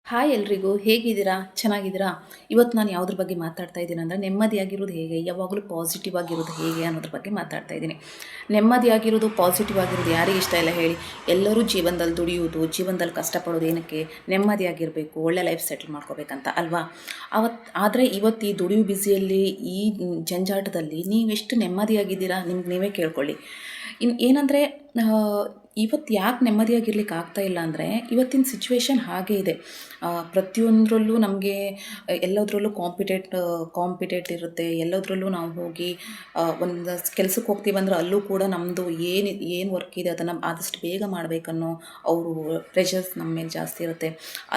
Hi ಎಲ್ರಿಗೂ, ಹೇಗಿದ್ದೀರಾ? ಚೆನ್ನಾಗಿದ್ದೀರಾ? ಇವತ್ತು ನಾನು ಯಾವುದ್ರ ಬಗ್ಗೆ ಮಾತಾಡ್ತಾ ಇದ್ದೀನಿ ಅಂದರೆ ನೆಮ್ಮದಿಯಾಗಿರೋದು ಹೇಗೆ, ಯಾವಾಗಲೂ ಪಾಸಿಟಿವ್ ಆಗಿರೋದು ಹೇಗೆ ಅನ್ನೋದ್ರ ಬಗ್ಗೆ ಮಾತಾಡ್ತಾ ಇದ್ದೀನಿ. ನೆಮ್ಮದಿಯಾಗಿರೋದು, ಪಾಸಿಟಿವ್ ಆಗಿರೋದು ಯಾರಿಗೆ ಇಷ್ಟ ಇಲ್ಲ ಹೇಳಿ? ಎಲ್ಲರೂ ಜೀವನದಲ್ಲಿ ದುಡಿಯೋದು, ಜೀವನದಲ್ಲಿ ಕಷ್ಟಪಡೋದು ಏನಕ್ಕೆ? ನೆಮ್ಮದಿಯಾಗಿರಬೇಕು, ಒಳ್ಳೆ ಲೈಫ್ ಸೆಟ್ಲ್ ಮಾಡ್ಕೋಬೇಕಂತ ಅಲ್ವಾ? ಆದರೆ ಇವತ್ತು ಈ ದುಡಿಯೋ ಬ್ಯುಸಿಯಲ್ಲಿ, ಈ ಜಂಜಾಟದಲ್ಲಿ ನೀವೆಷ್ಟು ನೆಮ್ಮದಿಯಾಗಿದ್ದೀರಾ ನಿಮ್ಗೆ ನೀವೇ ಕೇಳ್ಕೊಳ್ಳಿ. ಏನಂದರೆ ಇವತ್ತು ಯಾಕೆ ನೆಮ್ಮದಿಯಾಗಿರ್ಲಿಕ್ಕೆ ಆಗ್ತಾ ಇಲ್ಲ ಅಂದರೆ ಇವತ್ತಿನ ಸಿಚುವೇಶನ್ ಹಾಗೇ ಇದೆ. ಪ್ರತಿಯೊಂದರಲ್ಲೂ ನಮಗೆ ಎಲ್ಲದರಲ್ಲೂ ಕಾಂಪಿಟೇಟ್ ಇರುತ್ತೆ. ಎಲ್ಲದರಲ್ಲೂ ನಾವು ಹೋಗಿ ಒಂದು ಕೆಲ್ಸಕ್ಕೆ ಹೋಗ್ತೀವಂದ್ರೆ ಅಲ್ಲೂ ಕೂಡ ನಮ್ಮದು ಏನು ವರ್ಕ್ ಇದೆ ಅದನ್ನು ಆದಷ್ಟು ಬೇಗ ಮಾಡಬೇಕನ್ನೋ ಅವರು ಪ್ರೆಷರ್ಸ್ ನಮ್ಮ ಮೇಲೆ ಜಾಸ್ತಿ ಇರುತ್ತೆ.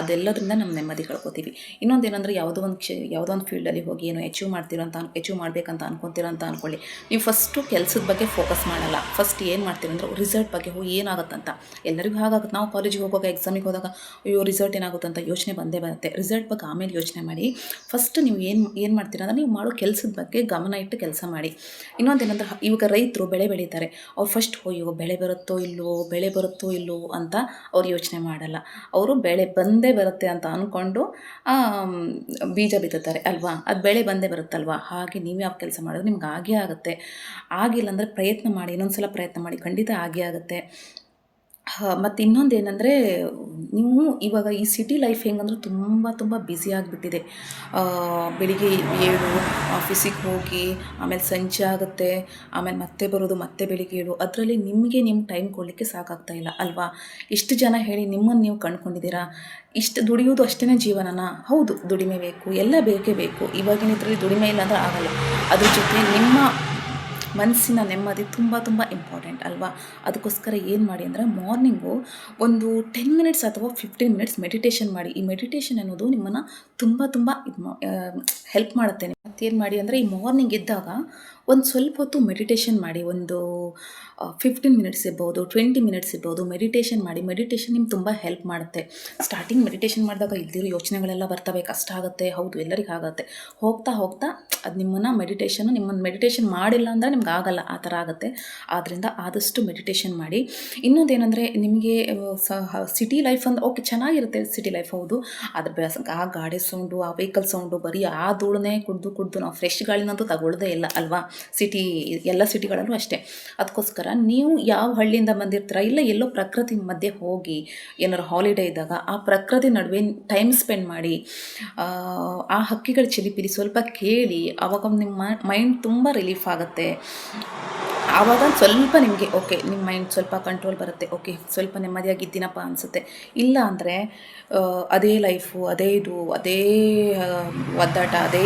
ಅದೆಲ್ಲದರಿಂದ ನಮ್ಮ ನೆಮ್ಮದಿ ಕಳ್ಕೊತೀವಿ. ಇನ್ನೊಂದೇನೆಂದರೆ ಯಾವುದೋ ಒಂದು ಫೀಲ್ಡಲ್ಲಿ ಹೋಗಿ ಏನೋ ಅಚೀವ್ ಮಾಡಬೇಕಂತ ಅನ್ಕೊತೀರ ಅಂತ ಅಂದ್ಕೊಳ್ಳಿ. ನೀವು ಫಸ್ಟು ಕೆಲಸದ ಬಗ್ಗೆ ಫೋಕಸ್ ಮಾಡಲ್ಲ. ಫಸ್ಟ್ ಏನು ಮಾಡ್ತೀವಿ ಅಂದರೆ ರಿಸಲ್ಟ್ ಬಗ್ಗೆ ಹೋಗಿ ಏನಾಗುತ್ತಂತ. ಎಲ್ಲರಿಗೂ ಹಾಗಾಗುತ್ತೆ. ನಾವು ಕಾಲೇಜಿಗೆ ಹೋಗುವಾಗ, ಎಕ್ಸಾಮಿಗೆ ಹೋದಾಗ ಅಯ್ಯೋ ರಿಸಲ್ಟ್ ಏನಾಗುತ್ತಂತ ಯೋಚನೆ ಬಂದೇ ಬರುತ್ತೆ. ರಿಸಲ್ಟ್ ಬಗ್ಗೆ ಆಮೇಲೆ ಯೋಚನೆ ಮಾಡಿ. ಫಸ್ಟ್ ನೀವು ಏನು ಮಾಡ್ತೀರ ಅಂದರೆ ನೀವು ಮಾಡೋ ಕೆಲಸದ ಬಗ್ಗೆ ಗಮನ ಇಟ್ಟು ಕೆಲಸ ಮಾಡಿ. ಇನ್ನೊಂದೇನಂದ್ರೆ ಇವಾಗ ರೈತರು ಬೆಳೆ ಬೆಳೀತಾರೆ. ಅವ್ರು ಫಸ್ಟ್ ಅಯ್ಯೋ ಬೆಳೆ ಬರುತ್ತೋ ಇಲ್ಲವೋ ಅಂತ ಅವ್ರು ಯೋಚನೆ ಮಾಡಲ್ಲ. ಅವರು ಬೆಳೆ ಬಂದೇ ಬರುತ್ತೆ ಅಂತ ಅಂದ್ಕೊಂಡು ಬೀಜ ಬಿತ್ತುತ್ತಾರೆ ಅಲ್ವಾ? ಅದು ಬೆಳೆ ಬಂದೇ ಬರುತ್ತಲ್ವಾ? ಹಾಗೆ ನೀವು ಯಾವ ಕೆಲಸ ಮಾಡಿದ್ರೆ ನಿಮ್ಗೆ ಆಗೇ ಆಗುತ್ತೆ. ಆಗಿಲ್ಲ ಅಂದರೆ ಪ್ರಯತ್ನ ಮಾಡಿ, ಇನ್ನೊಂದ್ಸಲ ಪ್ರಯತ್ನ ಮಾಡಿ, ಖಂಡಿತ ಆಗೇ ಆಗುತ್ತೆ. ಮತ್ತು ಇನ್ನೊಂದೇನೆಂದರೆ ನೀವು ಇವಾಗ ಈ ಸಿಟಿ ಲೈಫ್ ಹೆಂಗಂದ್ರೆ ತುಂಬ ಬ್ಯುಸಿ ಆಗಿಬಿಟ್ಟಿದೆ. ಬೆಳಿಗ್ಗೆ 7 ಆಫೀಸಿಗೆ ಹೋಗಿ ಆಮೇಲೆ ಸಂಜೆ ಆಗುತ್ತೆ, ಆಮೇಲೆ ಮತ್ತೆ ಬರೋದು, ಮತ್ತೆ ಬೆಳಿಗ್ಗೆ 7. ಅದರಲ್ಲಿ ನಿಮಗೆ ಟೈಮ್ ಕೊಡಲಿಕ್ಕೆ ಸಾಕಾಗ್ತಾ ಇಲ್ಲ ಅಲ್ವಾ? ಇಷ್ಟು ಜನ ಹೇಳಿ ನಿಮ್ಮನ್ನು ನೀವು ಕಂಡುಕೊಂಡಿದ್ದೀರಾ? ಇಷ್ಟು ದುಡಿಯೋದು ಅಷ್ಟೇ ಜೀವನನಾ? ಹೌದು, ದುಡಿಮೆ ಬೇಕು, ಎಲ್ಲ ಬೇಕೇ ಬೇಕು. ಇವಾಗಿನ ಇದರಲ್ಲಿ ದುಡಿಮೆ ಇಲ್ಲ ಅಂದರೆ ಆಗಲ್ಲ. ಅದ್ರ ಜೊತೆ ನಿಮ್ಮ ಮನಸ್ಸಿನ ನೆಮ್ಮದಿ ತುಂಬ ಇಂಪಾರ್ಟೆಂಟ್ ಅಲ್ವಾ? ಅದಕ್ಕೋಸ್ಕರ ಏನು ಮಾಡಿ ಅಂದರೆ ಮಾರ್ನಿಂಗು ಒಂದು 10 ಮಿನಿಟ್ಸ್ ಅಥವಾ 15 ಮಿನಿಟ್ಸ್ ಮೆಡಿಟೇಷನ್ ಮಾಡಿ. ಈ ಮೆಡಿಟೇಷನ್ ಅನ್ನೋದು ನಿಮ್ಮನ್ನು ತುಂಬ ಹೆಲ್ಪ್ ಮಾಡುತ್ತೆ. ಮತ್ತೇನು ಮಾಡಿ ಅಂದರೆ ಈ ಮಾರ್ನಿಂಗ್ ಇದ್ದಾಗ ಒಂದು ಸ್ವಲ್ಪ ಹೊತ್ತು ಮೆಡಿಟೇಷನ್ ಮಾಡಿ. ಒಂದು 15 ಮಿನಿಟ್ಸ್ ಇರ್ಬೋದು, 20 ಮಿನಿಟ್ಸ್ ಇರ್ಬೋದು. ಮೆಡಿಟೇಷನ್ ಮಾಡಿ. ಮೆಡಿಟೇಷನ್ ನಿಮ್ಗೆ ತುಂಬ ಹೆಲ್ಪ್ ಮಾಡುತ್ತೆ. ಸ್ಟಾರ್ಟಿಂಗ್ ಮೆಡಿಟೇಷನ್ ಮಾಡಿದಾಗ ಇಲ್ದಿರೋ ಯೋಚನೆಗಳೆಲ್ಲ ಬರ್ತವೆ, ಕಷ್ಟ ಆಗುತ್ತೆ. ಹೌದು, ಎಲ್ಲರಿಗೂ ಆಗುತ್ತೆ. ಹೋಗ್ತಾ ಅದು ನಿಮ್ಮನ್ನು ಮೆಡಿಟೇಷನ್ ಮಾಡಿಲ್ಲ ಅಂದರೆ ನಿಮ್ಗೆ ಆಗಲ್ಲ, ಆ ಥರ ಆಗುತ್ತೆ. ಆದ್ದರಿಂದ ಆದಷ್ಟು ಮೆಡಿಟೇಷನ್ ಮಾಡಿ. ಇನ್ನೊಂದೇನೆಂದರೆ ನಿಮಗೆ ಸಿಟಿ ಲೈಫ್ ಅಂದ್ರೆ ಓಕೆ, ಚೆನ್ನಾಗಿರುತ್ತೆ ಸಿಟಿ ಲೈಫ್, ಹೌದು. ಅದ್ರ ಆ ಗಾಡಿ ಸೌಂಡು, ಆ ವೆಹಿಕಲ್ ಸೌಂಡು, ಬರೀ ಆ ಧೂಳನ್ನೇ ಕುಡಿದು ನಾವು ಫ್ರೆಶ್ ಗಾಳಿನಂತೂ ತಗೊಳ್ಳೋದೇ ಇಲ್ಲ ಅಲ್ವಾ? ಎಲ್ಲ ಸಿಟಿಗಳಲ್ಲೂ ಅಷ್ಟೇ. ಅದಕ್ಕೋಸ್ಕರ ನೀವು ಯಾವ ಹಳ್ಳಿಯಿಂದ ಬಂದಿರ್ತೀರ, ಇಲ್ಲ ಎಲ್ಲೋ ಪ್ರಕೃತಿ ಮಧ್ಯೆ ಹೋಗಿ, ಏನಾದ್ರು ಹಾಲಿಡೇ ಇದ್ದಾಗ ಆ ಪ್ರಕೃತಿ ನಡುವೆ ಟೈಮ್ ಸ್ಪೆಂಡ್ ಮಾಡಿ. ಆ ಹಕ್ಕಿಗಳ ಚಿಲಿಪಿಲಿ ಸ್ವಲ್ಪ ಕೇಳಿ, ಆವಾಗ ನಿಮ್ಮ ಮೈಂಡ್ ತುಂಬ ರಿಲೀಫ್ ಆಗುತ್ತೆ. ಆವಾಗ ಸ್ವಲ್ಪ ನಿಮಗೆ ಓಕೆ, ನಿಮ್ಮ ಮೈಂಡ್ ಸ್ವಲ್ಪ ಕಂಟ್ರೋಲ್ ಬರುತ್ತೆ. ಓಕೆ, ಸ್ವಲ್ಪ ನೆಮ್ಮದಿಯಾಗಿದ್ದೀನಪ್ಪ ಅನಿಸುತ್ತೆ. ಇಲ್ಲ ಅಂದರೆ ಅದೇ ಲೈಫು, ಅದೇ ಒದ್ದಾಟ, ಅದೇ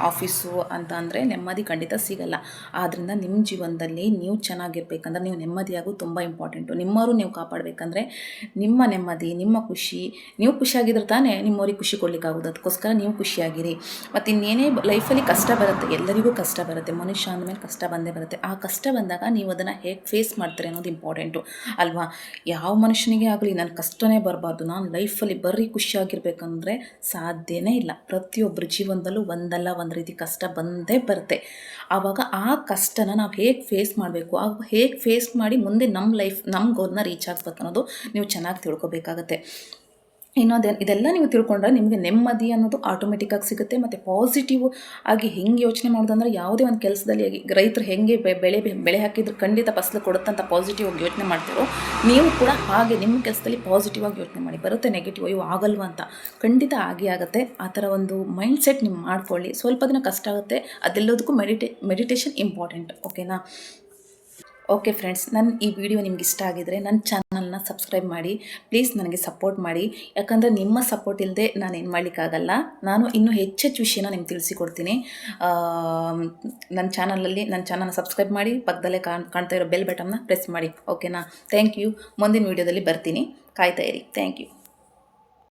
ಆಫೀಸು ಅಂತ ಅಂದರೆ ನೆಮ್ಮದಿ ಖಂಡಿತ ಸಿಗಲ್ಲ. ಆದ್ದರಿಂದ ನಿಮ್ಮ ಜೀವನದಲ್ಲಿ ನೀವು ಚೆನ್ನಾಗಿರ್ಬೇಕಂದ್ರೆ ನೀವು ನೆಮ್ಮದಿಯಾಗೋದು ತುಂಬ ಇಂಪಾರ್ಟೆಂಟು. ನಿಮ್ಮವರು ನೀವು ಕಾಪಾಡಬೇಕಂದ್ರೆ ನಿಮ್ಮ ನೆಮ್ಮದಿ, ನಿಮ್ಮ ಖುಷಿ, ನೀವು ಖುಷಿಯಾಗಿದ್ರೆ ತಾನೇ ನಿಮ್ಮವ್ರಿಗೆ ಖುಷಿ ಕೊಡಲಿಕ್ಕಾಗೋದು. ಅದಕ್ಕೋಸ್ಕರ ನೀವು ಖುಷಿಯಾಗಿರಿ. ಮತ್ತು ಇನ್ನೇನೇ ಲೈಫಲ್ಲಿ ಕಷ್ಟ ಬರುತ್ತೆ, ಎಲ್ಲರಿಗೂ ಕಷ್ಟ ಬರುತ್ತೆ. ಮನುಷ್ಯ ಅಂದಮೇಲೆ ಕಷ್ಟ ಬಂದೇ ಬರುತ್ತೆ. ಆ ಕಷ್ಟ ಬಂದಾಗ ನೀವು ಅದನ್ನು ಹೇಗೆ ಫೇಸ್ ಮಾಡ್ತೀರಿ ಅನ್ನೋದು ಇಂಪಾರ್ಟೆಂಟು ಅಲ್ವಾ? ಯಾವ ಮನುಷ್ಯನಿಗೆ ಆಗಲಿ ನನ್ನ ಕಷ್ಟನೇ ಬರಬಾರ್ದು, ನಾನು ಲೈಫಲ್ಲಿ ಬರೀ ಖುಷಿಯಾಗಿರ್ಬೇಕಂದ್ರೆ ಸಾಧ್ಯನೇ ಇಲ್ಲ. ಪ್ರತಿಯೊಬ್ಬರ ಜೀವನದಲ್ಲೂ ಒಂದಲ್ಲ ಒಂದು ರೀತಿ ಕಷ್ಟ ಬಂದೇ ಬರುತ್ತೆ. ಆವಾಗ ಆ ಕಷ್ಟನ ನಾವು ಹೇಗೆ ಫೇಸ್ ಮಾಡಬೇಕು, ಹೇಗೆ ಫೇಸ್ ಮಾಡಿ ಮುಂದೆ ನಮ್ಮ ಗೋಲ್ನ ರೀಚ್ ಆಗ್ಬೇಕು ಅನ್ನೋದು ನೀವು ಚೆನ್ನಾಗಿ ತಿಳ್ಕೊಬೇಕಾಗತ್ತೆ. ಇದೆಲ್ಲ ನೀವು ತಿಳ್ಕೊಂಡ್ರೆ ನಿಮಗೆ ನೆಮ್ಮದಿ ಅನ್ನೋದು ಆಟೋಮೆಟಿಕ್ಕಾಗಿ ಸಿಗುತ್ತೆ. ಮತ್ತು ಪಾಸಿಟಿವ್ ಆಗಿ ಹೆಂಗೆ ಯೋಚನೆ ಮಾಡೋದಂದ್ರೆ ಯಾವುದೇ ಒಂದು ಕೆಲಸದಲ್ಲಿ ರೈತರು ಹೆಂಗೆ ಬೆಳೆ ಹಾಕಿದ್ರು ಖಂಡಿತ ಫಸಲು ಕೊಡುತ್ತಂತ ಪಾಸಿಟಿವ್ ಆಗಿ ಯೋಚನೆ ಮಾಡ್ತೀರೋ, ನೀವು ಕೂಡ ಹಾಗೆ ನಿಮ್ಮ ಕೆಲಸದಲ್ಲಿ ಪಾಸಿಟಿವ್ ಆಗಿ ಯೋಚನೆ ಮಾಡಿ. ಬರುತ್ತೆ ನೆಗೆಟಿವ್, ಅಯ್ಯೋ ಆಗಲ್ವಾ ಅಂತ, ಖಂಡಿತ ಆಗುತ್ತೆ. ಆ ಥರ ಒಂದು ಮೈಂಡ್ ಸೆಟ್ ನೀವು ಮಾಡ್ಕೊಳ್ಳಿ. ಸ್ವಲ್ಪ ದಿನ ಕಷ್ಟ ಆಗುತ್ತೆ, ಅದೆಲ್ಲದಕ್ಕೂ ಮೆಡಿಟೇಷನ್ ಇಂಪಾರ್ಟೆಂಟ್. ಓಕೆನಾ? ಓಕೆ ಫ್ರೆಂಡ್ಸ್, ನನ್ನ ಈ ವಿಡಿಯೋ ನಿಮ್ಗೆ ಇಷ್ಟ ಆಗಿದರೆ ನನ್ನ ಚಾನಲ್ನ ಸಬ್ಸ್ಕ್ರೈಬ್ ಮಾಡಿ. ಪ್ಲೀಸ್ ನನಗೆ ಸಪೋರ್ಟ್ ಮಾಡಿ. ಯಾಕಂದರೆ ನಿಮ್ಮ ಸಪೋರ್ಟ್ ಇಲ್ಲದೆ ನಾನೇನು ಮಾಡಲಿಕ್ಕಾಗಲ್ಲ. ನಾನು ಇನ್ನೂ ಹೆಚ್ಚೆಚ್ಚು ವಿಷಯನ ನಿಮ್ಗೆ ತಿಳಿಸಿಕೊಡ್ತೀನಿ. ನನ್ನ ಚಾನಲ್ನ ಸಬ್ಸ್ಕ್ರೈಬ್ ಮಾಡಿ. ಪಕ್ಕದಲ್ಲೇ ಕಾಣ್ತಾ ಇರೋ ಬೆಲ್ ಬಟನ್ನ ಪ್ರೆಸ್ ಮಾಡಿ. ಓಕೆನಾ? Thank you. ಮುಂದಿನ ವಿಡಿಯೋದಲ್ಲಿ ಬರ್ತೀನಿ, ಕಾಯ್ತಾ ಇರಿ. Thank you.